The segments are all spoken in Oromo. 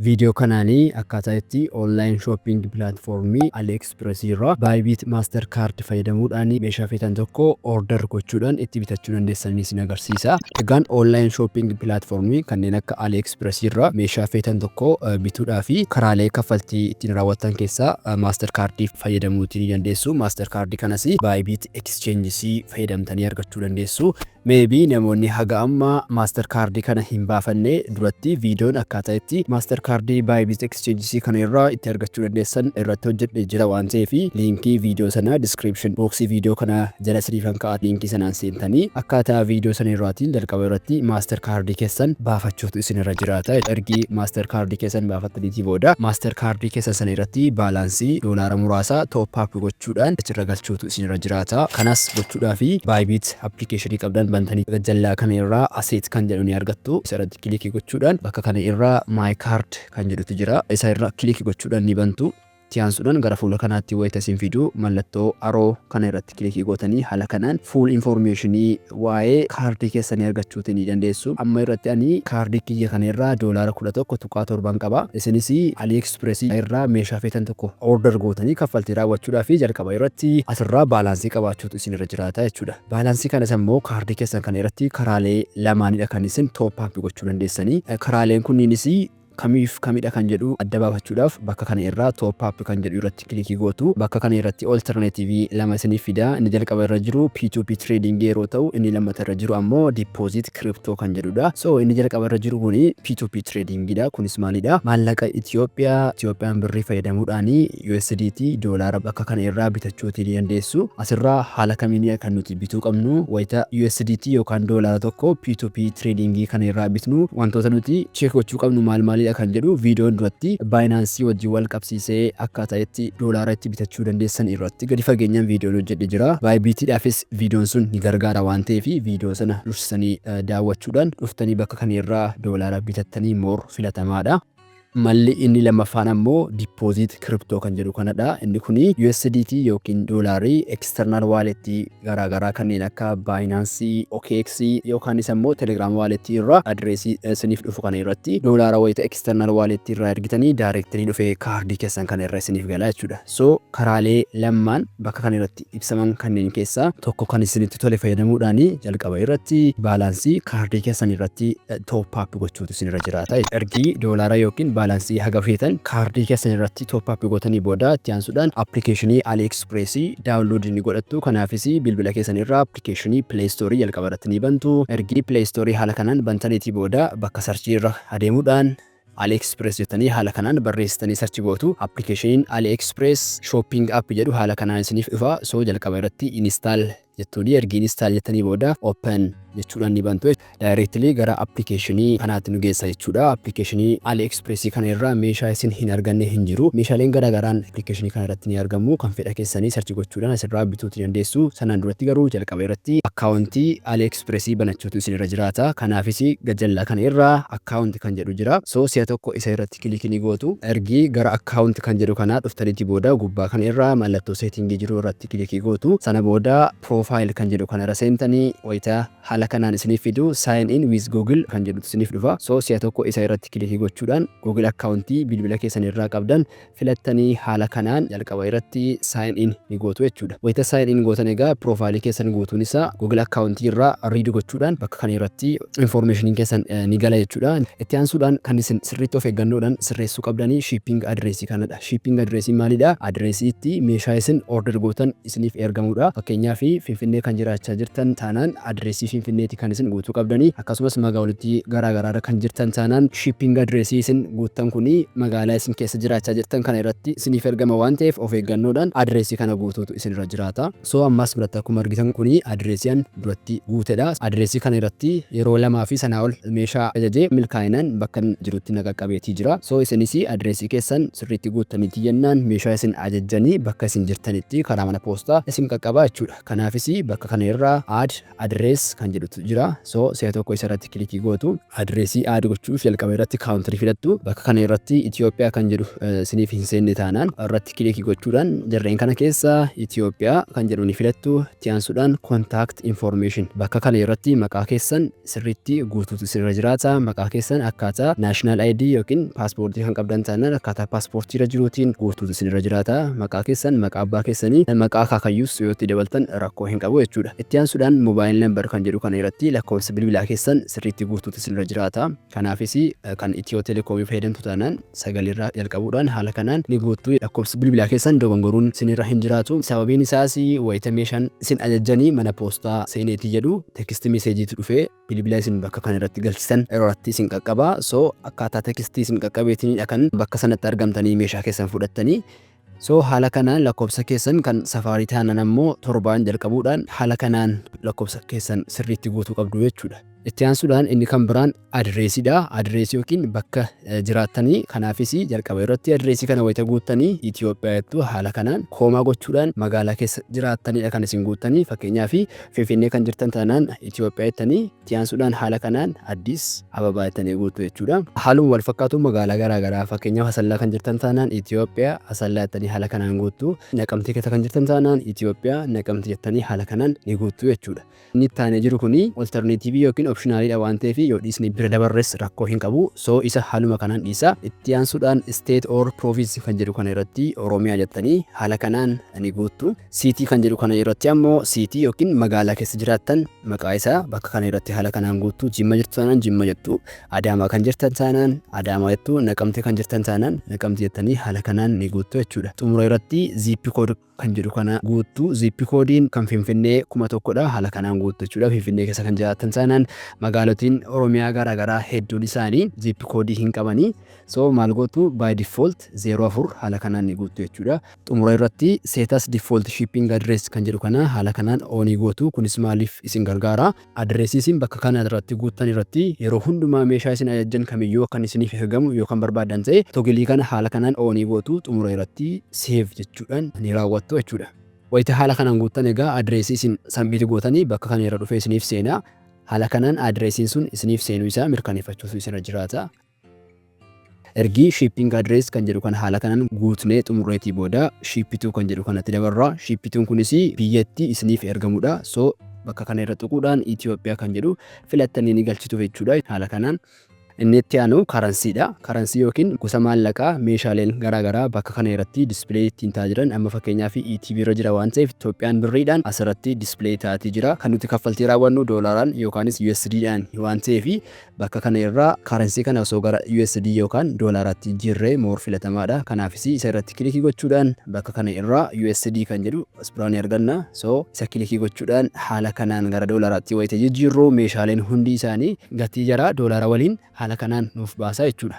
Viidiyoo kanaanii akkaataa itti online shopping platformii AliExpress irraa Bybit Master Card fayyadamuudhaan meeshaa feetan tokko order gochuudhaan itti bitachuu dandeessanii isin agarsiisa. Egaan online shopping platformii kanneen akka AliExpress irraa meeshaa feetan tokko bituudhaa fi karaalee kaffaltii ittiin raawwattan keessaa Master Card fayyadamuutiin dandeessu. Master Card kanas Bybit Exchange fayyadamtanii argachuu dandeessu. Maybe namoonni haga amma Master Card kana hin baafanne duratti viidiyoon akkaataa itti Master Card Bybit Exchange kana irraa itti argachuu dandeessan irratti hojjedhee jira waan ta'eef liinkii viidiyoo sana description boxii viidiyoo kana jala sirriifan kaa'aa liinkii sanaan seentanii akkaataa viidiyoo sana irraatiin jalqaba irratti Master Card keessan baafachuutu isin irra jiraata. Ergi Master Card keessan baafattaniitii booda Master Card keessan sana irratti baalaansii doolaara muraasa top up gochuudhaan achirra galchuutu isin irra jiraata. Kanas gochuudhaa fi Bybit application qabdan bantanii jallaa kana irraa asset kan jedhu ni argattu. Isa irratti kilikii gochuudhaan bakka kana irraa my card kan jedhutu jira. Isa irra kilikii gochuudhaan ni bantu. Tiyaansuudhaan gara fuula kanaatti wayita isin fiduu mallattoo aroo kana irratti kilikii gootanii haala kanaan full informationii waa'ee kaardii keessanii argachuutiin ni dandeessu. Amma irratti ani kaardii kiyya kana irraa doolaara 11.7 qaba. Isinis AliExpress irraa meeshaa feetan tokko order gootanii kaffaltii raawwachuudhaa fi jalqaba irratti asirraa baalaansii qabaachuutu isin irra jiraata jechuudha. Baalaansii kanas immoo kaardii keessan kana irratti karaalee lamaanidha kan isin top up gochuu dandeessanii. Karaaleen kunniinis kamiif kamidha kan jedhu adda baafachuudhaaf bakka kana irraa top up kan jedhu irratti kilikii gootu. Bakka kana irratti alternative lama isiniif fida. Inni jalqaba irra jiru P2P trading yeroo ta'u inni lammataa irra jiru ammoo deposit crypto kan jedhudha. So inni jalqaba irra jiru kuni P2P trading dha. Kunis maalidha? Maallaqa Itiyoophiyaan birrii fayyadamuudhaan USDT doolaara bakka kana irraa bitachuutii ni dandeessu. Asirraa haala kamiin kan nuti bituu qabnu wayita USDT yookaan doolaara tokko P2P trading kana irraa bitnu wantoota nuti check gochuu qabnu maal kan jedhu viidiyoon duratti Binance wajjin wal qabsiisee akkaataa itti doolaara itti bitachuu dandeessan irratti gadi fageenyaan viidiyoon hojjedhe jira. Bybitidhaafis viidiyoon sun ni gargaara waan ta'eef viidiyoo sana dursanii daawwachuudhaan dhuftanii bakka kana irraa doolaara bitattanii more filatamaadha. Malli inni lammaffaan ammoo deposit crypto kan jedhu kanadha. Inni kuni USDT yookiin doolaarii external wallet garaagaraa kanneen akka Binance, OKX yookaan immoo Telegram wallet irraa adreesii isiniif dhufu kana irratti doolaara wayita external wallet irraa ergitanii directly dhufee kaardii keessan kana irra isiniif gala jechuudha. So karaalee lamaan bakka kana irratti ibsaman kanneen keessaa tokko kan isinitti tole fayyadamuudhaan jalqaba irratti baalaansii kaardii keessan irratti top up gochuutu isin irra jiraata. Ergi doolaara yookiin baalaansii haga feetan kaardii keessan irratti top up gootanii booda tiyaansuudhaan applicationii AliExpress download ni godhattu. Kanaafis bilbila keessan irraa applicationii Play Store jalqaba irratti ni bantu. Ergi Play Store haala kanaan bantaniitii booda bakka searchii irra adeemuudhaan AliExpress jettanii haala kanaan barreessitanii search gootu. Application AliExpress shopping app jedhu haala kanaan isiniif dhufa. So jalqaba irratti install jettuuni ergi install jettanii booda open jechuudhaan ni bantu. Directly gara applicationii kanaatti nu geessa jechuudha. Applicationii AliExpress kana irraa meeshaa isin hin arganne hin jiru. Meeshaaleen garaagaraan applicationii kana irratti ni argamu. Kan fedha keessanii search gochuudhaan asirraa bituuti dandeessu. Sanaan duratti garuu jalqaba irratti akkaawuntii AliExpress banachuutu isin irra jiraata. Kanaafis gajjallaa kana irraa akkaawunti kan jedhu jira. So si'a tokko isa irratti kilikii ni gootu. Ergi gara akkaawunti kan jedhu kanaa dhuftaniitii booda gubbaa kana irraa mallattoo seetingii jiru irratti kilikii gootu. Sana booda profile kan jedhu kana irra seentanii wayita haala kanaan isiniif fidu sign in with Google kan jedhutu isiniif dhufa. So si'a tokko isa irratti kilikii gochuudhaan Google akkaawuntii bilbila keessan irraa qabdan filattanii haala kanaan jalqaba irratti sign in ni gootu jechuudha. Wayita sign in gootan egaa profaayilii keessan guutuun isaa Google akkaawuntii irraa read gochuudhaan bakka kana irratti information keessan ni gala jechuudha. Itti aansuudhaan kan isin sirriitti of eeggannoodhaan sirreessuu qabdanii shipping addressii kanadha. Shipping addressii maalidha? Adreesiitti meeshaa isin order gootan isiniif ergamudha. Fakkeenyaaf Finfinnee kan jiraachaa jirtan taanaan adreesii Finfinneeti kan isin guutuu qabdanii. Akkasumas magaalottii garaagaraarra kan jirtan taanaan shipping addressii isin guuttan kuni magaalaa isin keessa jiraachaa jirtan kana irratti isiniif ergama waan ta'eef of eeggannoodhaan adreesii kana guutuutu isin irra jiraata. So ammas biratti akkuma argitan kuni adreesiin duratti guutedha. Adreesii kana irratti yeroo lamaa fi sanaa ol meeshaa ajajee milkaa'inaan bakka jirutti naqaqqabeetii jira. So isinis adreesii keessan sirriitti guuttaniitii jennaan meeshaa isin ajajjanii bakka isin jirtanitti karaa mana poostaa isin qaqqabaa jechuudha. Kanaafis Kanaafis bakka kana irraa add address kan jedhutu jira. So si'a tokko isa irratti kilikii gootu addressii add gochuuf jalqaba irratti country filattu. Bakka kana irratti Itoophiyaa kan jedhu isiniif hin seenne taanaan irratti kilikii gochuudhaan jarreen kana keessa Itoophiyaa kan jedhu ni filattu. Itti aansuudhaan contact information bakka kana irratti maqaa keessan sirriitti guutuutu isinirra jiraata. Maqaa keessan akkaataa national ID yookiin paaspoortii kan qabdan taanaan akkaataa paaspoortii irra jiruutiin guutuutu isinirra jiraata. Maqaa keessan maqaa abbaa keessanii maqaa akaakayyuus yoo itti dabaltan rakkoo hin qabu jechuudha. Itti aansuudhaan mobile number kan jedhu kana irratti lakkoofsa bilbilaa keessan sirriitti guutuutu isinirra jiraata. Kanaafis kan Itiyoo Telekoomii fayyadamtu taanaan sagalirraa jalqabuudhaan haala kanaan ni guuttu. Lakkoofsa bilbilaa keessan dogongoruun isinirra hin jiraatu. Sababiin isaas wayita meeshaan isin ajajjanii mana poostaa seeneetii jedhu tekstii meeseejiitu dhufee bilbila isin bakka kana irratti galchisan irratti isin qaqqaba. So akkaataa tekstii isin qaqqabeetinidha kan bakka sanatti argamtanii meeshaa keessan fudhattanii. So haala kanaan lakkoofsa keessan kan safaarii taanaan ammoo 7 jalqabuudhaan haala kanaan lakkoofsa keessan sirriitti guutuu qabdu jechuudha. Itti aansuudhaan inni kan biraan adreesiidha. Adreesii yookiin bakka jiraattanii. Kanaafis jalqaba irratti adreesii kana wayita guuttanii Itoophiyaattu haala kanaan koomaa gochuudhaan magaalaa keessa jiraattanidha kan isin guuttanii. Fakkeenyaaf Finfinnee kan jirtan taanaan Itoophiyaa jettanii itti aansuudhaan haala kanaan Addis Ababaa jettanii guuttu jechuudha. Haaluma wal fakkaatu magaalaa garaagaraa fakkeenyaaf Asallaa kan jirtan taanaan Itoophiyaa Asallaa jettanii haala kanaan guuttu. Naqamtee keessa kan jirtan taanaan Itoophiyaa Naqamtee jettanii haala kanaan ni guuttu jechuudha. Inni itti aanee jiru kuni alternatiivii yookiin optionaalidha waan ta'eef yoo dhiisni bira dabarres rakkoo hin qabu. So isa haaluma kanaan dhiisa. Itti aansuudhaan state or province kan jedhu kana irratti Oromiyaa jettanii haala kanaan ni guuttu. City kan jedhu kana irratti ammoo city yookiin magaalaa keessa jiraattan maqaa isaa bakka kana irratti haala kanaan guuttu. Jimma jirtu taanaan Jimma jettu. Adaamaa kan jirtan taanaan Adaamaa jettu. Naqamtee kan jirtan taanaan Naqamtee jettanii haala kanaan ni guuttu jechuudha. Xumura irratti zip code kan jedhu kana guuttu. Zip koodiin kan Finfinnee 1000dha. Haala kanaan guuttu jechuudha. Finfinnee keessa kan jiraattan taanaan magaalotiin Oromiyaa garaagaraa hedduun isaanii zip koodii hin qabanii. So maal gootu by default 04 haala kanaan ni guuttu jechuudha. Xumura irratti status default shipping address kan jedhu kana haala kanaan onii gootu. Kunis maaliif isin gargaara? Adreesii isin bakka kana irratti guuttan irratti yeroo hundumaa meeshaa isin ajajjan kamiyyuu akkan isiniif ergamu yookaan barbaadan ta'e togilii kana haala kanaan onii gootu. Xumura irratti save jechuudhaan ni raawwattu jechuudha. Wayita haala kanaan guuttan egaa adreesii isin sabmiit gootanii bakka kana irra dhufee isiniif seena. Haala kanaan adreesiin sun isiniif seenuu isaa mirkaneeffachuutu isinirra jiraata. Ergi shipping address kan jedhu kan haala kanaan guutnee xumureetii booda shippituu kan jedhu kanatti dabarra. Shippituun kunis biyyatti isiniif ergamudha. So bakka kana irra tuquudhaan Itoophiyaa kan jedhu filattanii ni galchitu jechuudha. Haala kanaan inni itti aanu karansiidha. Karansii yookiin gosa maallaqaa meeshaaleen garaagaraa bakka kana irratti display ittiin taa'aa jiran. Amma fakkeenyaaf ETB irra jira waan ta'eef Itoophiyaan birriidhaan asirratti display taa'aa jira. Kan nuti kaffaltii raawwannu doolaaraan yookaanis USDdhaan waan ta'eef bakka kana irraa karansii kana osoo gara USD yookaan doolaaraatti jirree moor filatamaadha. Kanaafis isa irratti kilikii gochuudhaan bakka kana irraa USD kan jedhu as biraan arganna. So isa kilikii gochuudhaan haala kanaan gara doolaaraatti wayita jijjiirruu meeshaaleen hundi isaanii gatii jara doolaara waliin haala kanaan nuuf baasaa jechuudha.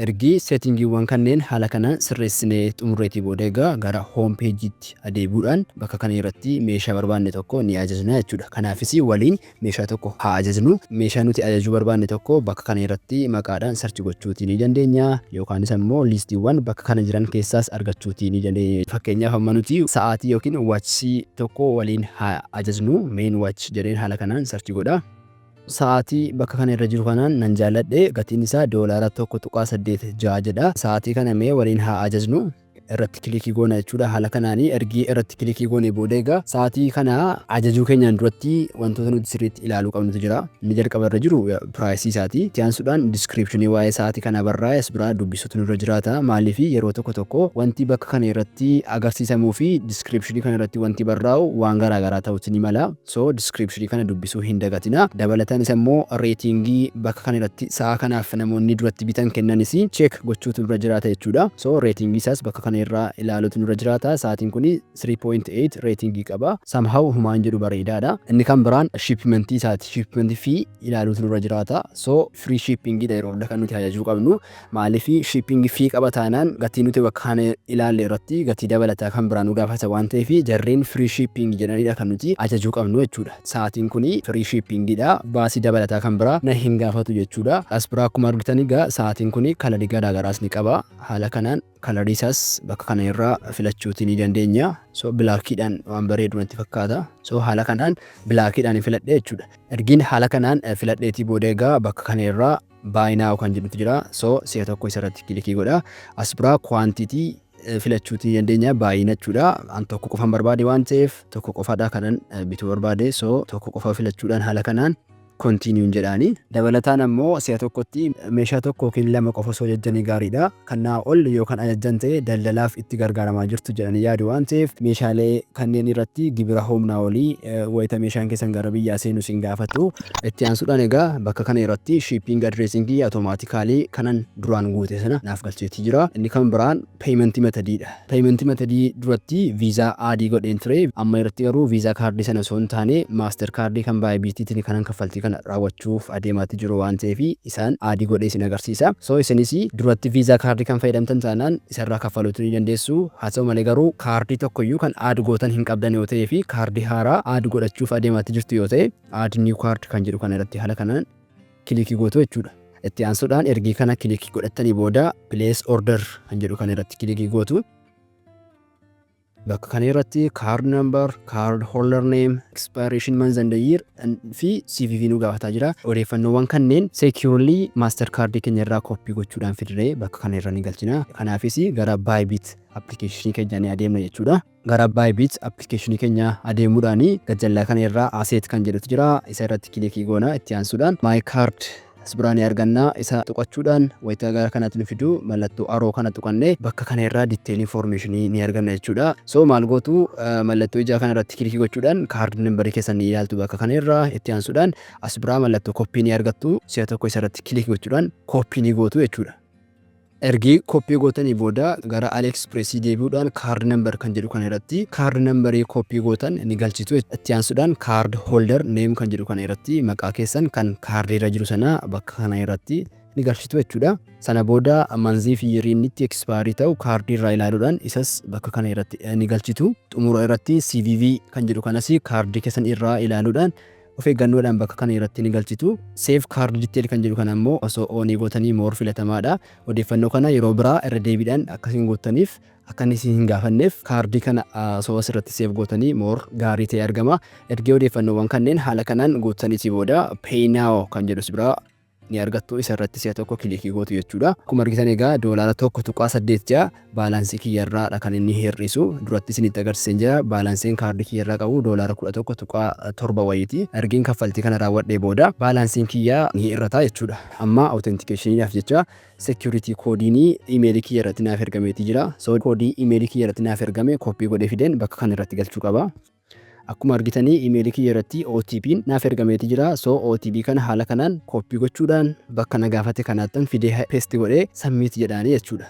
Ergi settingiiwwan kanneen haala kanaan sirreessinee xumureetii booda egaa gara home page'itti adeemuudhaan bakka kana irratti meeshaa barbaanne tokko ni ajajna jechuudha. Kanaafis waliin meeshaa tokko haa ajajnu. Meeshaa nuti ajajuu barbaanne tokko bakka kana irratti maqaadhaan sarchi gochuutii ni dandeenya yookaanis ammoo liistiiwwan bakka kana jiran keessaas argachuutii ni dandeenya. Fakkeenyaaf amma nuti sa'aatii yookiin waachii tokko waliin haa ajajnu. Main watch jedheen haala kanaan sarchi godha. Sa'aatii bakka kana irra jiru kanaan nan jaalladhe gatiin isaa $1.86 jedha. Sa'aatii kana mee waliin haa ajajnu. Irratti kilikii goona jechuudha. Haala kanaanii ergi irratti kilikii goone booda egaa sa'aatii kana ajajuu keenyaan duratti wantoota nuti sirriitti ilaaluu qabnutu jira. Inni jalqaba irra jiru piraayisii isaati. Itti aansuudhaan diskiripshinii waa'ee sa'aatii kana barraa'e as biraa dubbisuutu nurra jiraata. Maaliif yeroo tokko tokko wanti bakka kana irratti agarsiisamuu fi diskiripshinii kana irratti wanti barraa'u waan garaagaraa ta'uutu ni mala. So diskiripshinii kana dubbisuu hin dagatina. Dabalataanis immoo reetingii bakka kana irratti sa'a kanaaf namoonni duratti bitan kennanis cheek gochuutu nurra jiraata jechuudha. So reetingii isaas bakka kana irraa ilaaluutu nurra jiraata. Sa'aatiin kun 3.8 reetingii qaba. Somehow humaan jedhu bareedaadha. Inni kan biraan shipmentii isaati. Shipmentii fi ilaaluutu nurra jiraata. So free shippingii yeroo hunda kan nuti ajajuu qabnu. Maaliif shippingii fi qaba taanaan gatii nuti bakka kana ilaalle irratti gatii dabalataa kan biraan nu gaafata waan ta'eef jarreen free shipping jedhanidha kan nuti ajajuu qabnu jechuudha. Sa'aatiin kun free shippingiidha. Baasii dabalataa kan biraa na hin gaafatu jechuudha. As biraa akkuma argitan egaa sa'aatiin kun kalarii garaagaraas ni qaba. Haala kanaan kalarii isaas bakka kana irraa filachuutii ni dandeenya. So bilaakiidhaan waan bareedu natti fakkaata. So haala kanaan bilaakiidhaan filadhee jechuudha. Ergiin haala kanaan filadheetii booda egaa bakka kana irraa buy now kan jedhutu jira. So si'a tokko isarratti kilikii godha. As biraa quantity filachuutii dandeenya baay'ina jechuudha. An tokko qofan barbaade waan ta'eef tokko qofaadha kanan bituu barbaade. So tokko qofa filachuudhaan haala kanaan continue jedhaani. Dabalataan ammoo si'a tokkotti meeshaa tokko yookiin lama qofa osoo ajajjanii gaariidha. Kanaa ol yookaan ajajjan ta'e daldalaaf itti gargaaramaa jirtu jedhanii yaadu waan ta'eef meeshaalee kanneen irratti gibira humnaa olii wayita meeshaan keessan gara biyyaa seenu sin gaafatu. Itti aansuudhaan egaa bakka kana irratti shipping addressingii automaatikaalii kanan duraan guute sana naaf galcheetii jira. Inni kan biraan payment methodidha. Payment methodii duratti viizaa aadii godheen ture. Amma irratti garuu viizaa kaardii sana osoo hin taane maaster kaardii kan Bybittiin kanan kaffaltii kana raawwachuuf adeemaatti jiru waan ta'eef isaan aadii godhee isin agarsiisa. So isinis duratti viizaa kaardii kan fayyadamtan taanaan isarraa kaffaluutu ni dandeessu. Haa ta'u malee garuu kaardii tokkoyyuu kan aad gootan hin qabdan yoo ta'ee fi kaardii haaraa aad godhachuuf adeemaatti jirtu yoo ta'e aad new card kan jedhu kana irratti haala kanaan kilikii gootu jechuudha. Itti aansuudhaan ergii kana kilikii godhattanii booda place order kan jedhu kana irratti kilikii gootu. Bakka kana irratti card number, card holder name, expiration month and the year fi CVV nu gaafataa jira. Odeeffannoowwan kanneen securely master card keenya irraa copy gochuudhaan fidree bakka kana irra ni galchina. Kanaafis gara Bybit application keenya ni adeemna jechuudha. Gara Bybit application keenya adeemuudhaan gajjallaa kana irraa asset kan jedhutu jira. Isa irratti kilikii goona. Itti aansuudhaan my card Asbiraanii argannaa isa tuqachuudhaan wayita gara kanatti nu fidu mallattoo aroo kana tuqannee bakka kana irraa detail information ni arganna jechuudha. So maal gootu mallattoo ijaa kana irratti kilikii gochuudhaan kaard nambarii keessan ni ilaaltu bakka kana irraa. Itti aansuudhaan asbiraa mallattoo koppii ni argattu. Si'a tokko isa irratti kilikii gochuudhaan koppii ni gootu jechuudha. Ergi koppii gootanii booda gara AliExpress deebi'uudhaan kaard nambar kan jedhu kana irratti kaard nambarii koppii gootan ni galchitu. Itti aansuudhaan kaard holder name kan jedhu kana irratti maqaa keessan kan kaardii irra jiru sana bakka kana irratti ni galchitu jechuudha. Sana booda manzii fi yeriinitti expiry ta'u kaardii irraa ilaaluudhaan isas bakka kana irratti ni galchitu. Xumura irratti CVV kan jedhu kanas kaardii keessan irraa ilaaluudhaan of eeggannoodhaan bakka kana irratti ni galchitu. Save card detail kan jedhu kana ammoo osoo oonii gootanii moor filatamaadha. Odeeffannoo kana yeroo biraa irra deebiidhaan akkasiin gootaniif akka inni isin hin gaafanneef kaardii kana osoo asirratti save gootanii moor gaarii ta'e argama. Erga odeeffannoowwan kanneen haala kanaan gootaniitii booda pay now kan jedhus biraa ni argattu. Isa irratti si'a tokko kilikii gootu jechuudha. Akkuma argitan egaa $1.86 baalaansii kiyyarraadha kan inni hir'isu. Duratti isinitti agarsiiseen jira. Baalaansiin kaardii kiyyarraa qabu $11.7 wayiiti. Ergiin kaffaltii kana raawwadhee booda baalaansiin kiyyaa ni hir'ata jechuudha. Amma authenticationidhaaf jecha security koodiin emailii kiyya irratti naaf ergameetii jira. So koodii emailii kiyya irratti naaf ergame koppii godhee fideen bakka kana irratti galchuu qaba. Akkuma argitanii emailii kiyya irratti OTP'n naaf ergameetii jira. So OTP kana haala kanaan koppii gochuudhaan bakka na gaafate kanaattan fidee paste godhee submit jedhaanii jechuudha.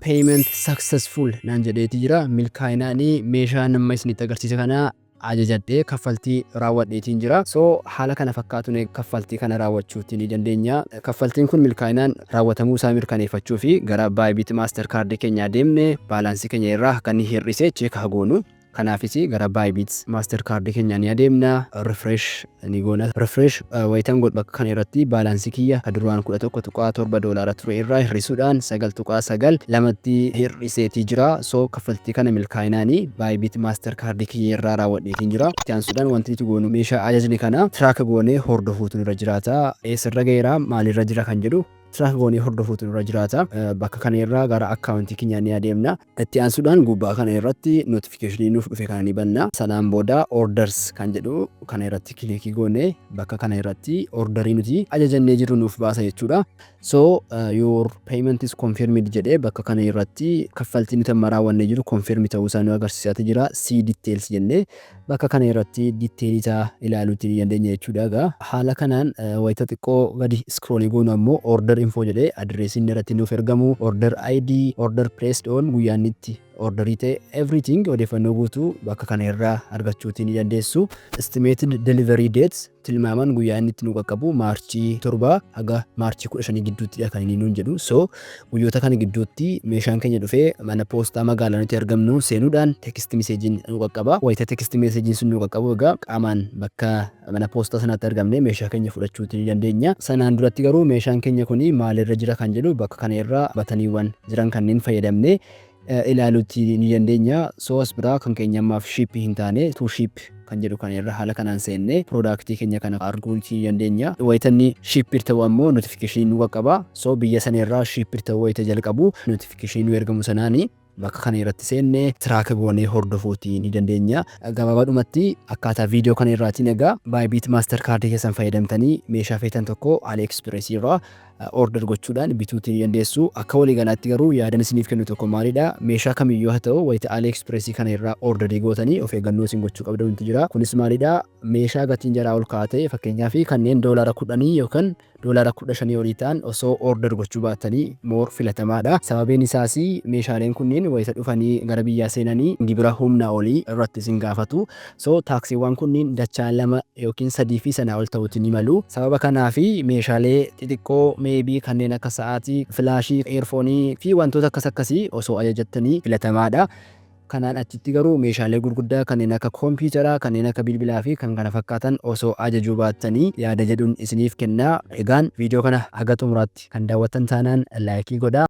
Payment successful naan jedheetii jira. Milkaa'inaanii meeshaa nama isinitti agarsiisa kana ajajadhee kaffaltii raawwadheetiin jira. So haala kana fakkaatuun kaffaltii kana raawwachuutti ni dandeenya. Kaffaltiin kun milkaa'inaan raawwatamuu isaa mirkaneeffachuu fi gara Bybit master card keenya deemne baalaansii keenya irraa akka inni hir'ise check haa goonu. Kanaafis gara Bybit master card keenya ni adeemna. Refresh ni goona. Refresh wayitan godh bakka kana irratti baalaansii kiyya duraan $11.7 ture irraa hir'isuudhaan $9.9 lamatti hir'iseetii jira. So kaffaltii kana milkaa'inaanii Bybit master card kiyya irraa raawwadheetiin jira. Itti aansuudhaan wanti nuti goonu meeshaa ajajni kana track goonee hordofuutu irra jiraata. Eessarra ga'eera maalirra jira kan jedhu track goonee hordofuutu irra jiraata. Bakka kana irraa gara akkaawuntii keenya ni adeemna. Itti aansuudhaan gubbaa kana irratti notification nuuf dhufe kana ni banna. Sanaan booda orders kan jedhu kana irratti kilikii goonee bakka kana irratti orderii nuti ajajannee jiru nuuf baasa jechuudha. So your payment is confirmed jedhee bakka kana irratti kaffaltii nuti amma raawwannee jiru confirm ta'uu isaa nu agarsiisaa jira. See details jennee bakka kana irratti detail isaa ilaaluutti ni dandeenya jechuudha. Haala kanaan wayita xiqqoo gadi scroll goonu ammoo order info jedhee adreesiin irratti nuuf ergamu order ID order placed on guyyaanitti orderii ta'e everything odeeffannoo guutuu bakka kana irraa argachuutiin ni dandeessu. Estimated delivery dates tilmaaman guyyaa inni itti nu qaqqabu maarchii 7 haga maarchii 15 gidduuttidha kan inni nuun jedhu. So guyyoota kana gidduutti meeshaan keenya dhufee mana poostaa magaalaa nuti argamnu seenuudhaan text message nu qaqqaba. Wayita text message sun nu qaqqabu egaa qaamaan bakka mana poostaa sanaatti argamne meeshaa keenya fudhachuutiin ni dandeenya. Sanaan duratti garuu meeshaan keenya kuni maalirra jira kan jedhu bakka kana irraa bataniiwwan jiran kanneen fayyadamne ilaaluutti ni dandeenya. So as biraa kan keenya ammaaf ship hin taane to ship kan jedhu kan irra haala kanaan seenne product keenya kana arguutti dandeenya. Wayita inni ship ta'u ammoo notification nu qaqqaba. So biyya sana irraa ship ta'u wayita jalqabu notification nu ergamu sanaani bakka kana irratti seenne track goonee hordofuutii ni dandeenya. Gabaabadhumatti akkaataa viidiyoo kana irraatiin egaa Bybit Mastercard keessan fayyadamtanii meeshaa feetan tokko AliExpress irraa order gochuudhaan bituutii ni dandeessu. Akka waliigalaatti garuu yaadan isiniif kennu tokko maalidha? Meeshaa kamiyyuu haa ta'u wayita AliExpress kana irraa orderii gootanii of eeggannoo isin gochuu qabdantu jira. Kunis maalidha? Meeshaa gatiin jalaa ol ka'aa ta'e fakkeenyaaf kanneen $10 yookaan $15 olii ta'an osoo order gochuu baatanii more filatamaadha. Sababiin isaas meeshaaleen kunniin wayita dhufanii gara biyyaa seenanii gibira humna olii irratti isin gaafatu. So taaksiiwwan kunniin dachaa 2 yookiin 3 fi sanaa ol ta'uutti ni malu. Sababa kanaaf meeshaalee xixiqqoo maybe kanneen akka sa'aatii, filaashii, earfoonii fi wantoota akkasii osoo ajajattanii filatamaadha. Kanaan achitti garuu meeshaalee gurguddaa kanneen akka kompiitaraa, kanneen akka bilbilaa fi kan kana fakkaatan osoo ajajuu baattanii yaada jedhuun isiniif kennaa. Egaan viidiyoo kana haga xumuraatti kan daawwattan taanaan laayikii godhaa.